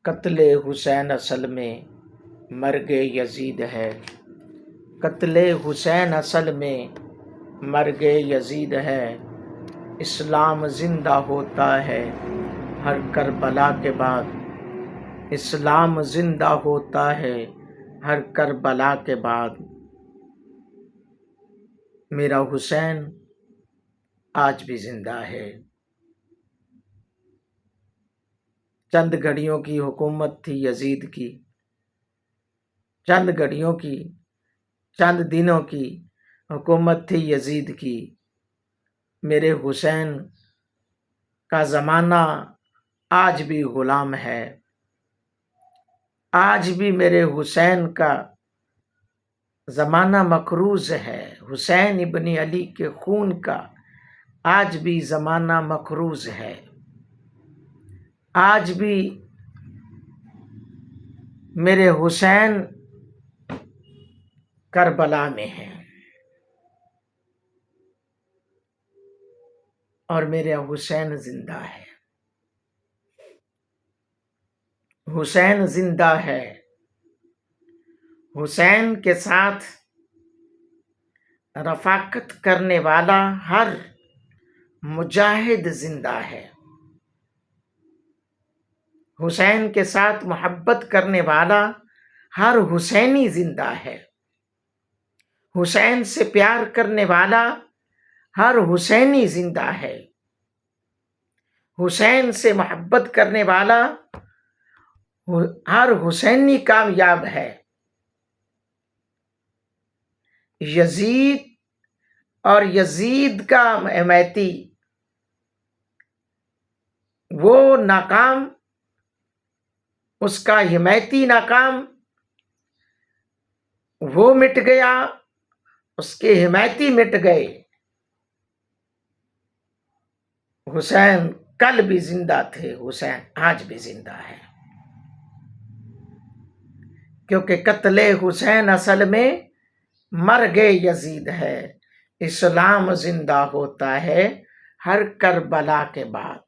قتل حسین اصل میں مرگ یزید ہے، قتل حسین اصل میں مرگ یزید ہے، اسلام زندہ ہوتا ہے ہر کربلا کے بعد، اسلام زندہ ہوتا ہے ہر کربلا کے بعد۔ میرا حسین آج بھی زندہ ہے۔ چند گھڑیوں کی حکومت تھی یزید کی، چند گھڑیوں کی، چند دنوں کی حکومت تھی یزید کی۔ میرے حسین کا زمانہ آج بھی غلام ہے، آج بھی میرے حسین کا زمانہ مقروض ہے، حسین ابن علی کے خون کا آج بھی زمانہ مقروض ہے، آج بھی میرے حسین کربلا میں ہیں، اور میرا حسین زندہ ہے، حسین زندہ ہے۔ حسین کے ساتھ رفاقت کرنے والا ہر مجاہد زندہ ہے، حسین کے ساتھ محبت کرنے والا ہر حسینی زندہ ہے، حسین سے پیار کرنے والا ہر حسینی زندہ ہے، حسین سے محبت کرنے والا ہر حسینی کامیاب ہے۔ یزید اور یزید کا حمایتی وہ ناکام، اس کا حمایتی ناکام، وہ مٹ گیا، اس کے حمایتی مٹ گئے۔ حسین کل بھی زندہ تھے، حسین آج بھی زندہ ہے، کیونکہ قتل حسین اصل میں مرگ یزید ہے، اسلام زندہ ہوتا ہے ہر کربلا کے بعد۔